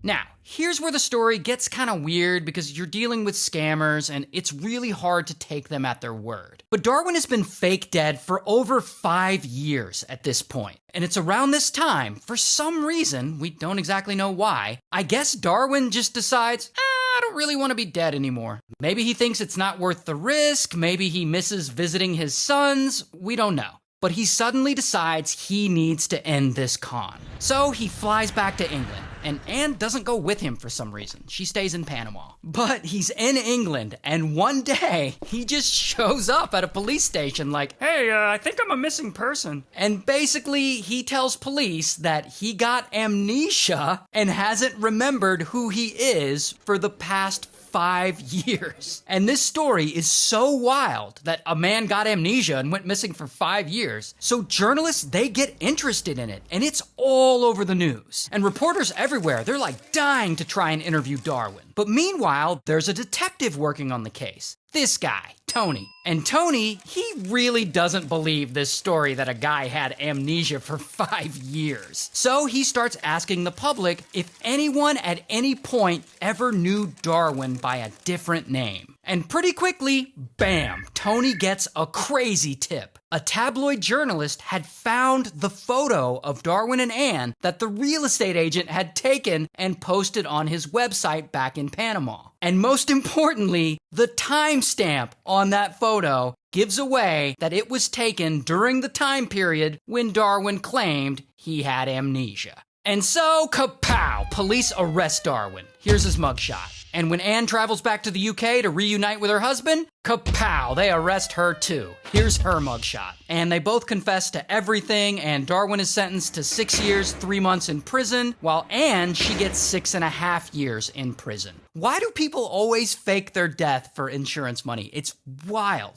Now, here's where the story gets kind of weird because you're dealing with scammers and it's really hard to take them at their word. But Darwin has been fake dead for over 5 years at this point. And it's around this time, for some reason, we don't exactly know why, I guess Darwin just decides, I don't really want to be dead anymore. Maybe he thinks it's not worth the risk, maybe he misses visiting his sons, we don't know. But he suddenly decides he needs to end this con. So he flies back to England, and Anne doesn't go with him for some reason. She stays in Panama. But he's in England, and one day, he just shows up at a police station like, hey, I think I'm a missing person. And basically, he tells police that he got amnesia and hasn't remembered who he is for the past 5 years. And this story is so wild that a man got amnesia and went missing for 5 years. So journalists, they get interested in it, and it's all over the news. And reporters everywhere, they're like dying to try and interview Darwin. But meanwhile, there's a detective working on the case. This guy, Tony. And Tony, he really doesn't believe this story that a guy had amnesia for 5 years. So he starts asking the public if anyone at any point ever knew Darwin by a different name. And pretty quickly, bam, Tony gets a crazy tip. A tabloid journalist had found the photo of Darwin and Anne that the real estate agent had taken and posted on his website back in Panama. And most importantly, the timestamp on that photo gives away that it was taken during the time period when Darwin claimed he had amnesia. And so, kapow! Police arrest Darwin. Here's his mugshot. And when Anne travels back to the UK to reunite with her husband, kapow! They arrest her too. Here's her mugshot. And they both confess to everything, and Darwin is sentenced to 6 years, 3 months in prison, while Anne, she gets 6.5 years in prison. Why do people always fake their death for insurance money? It's wild.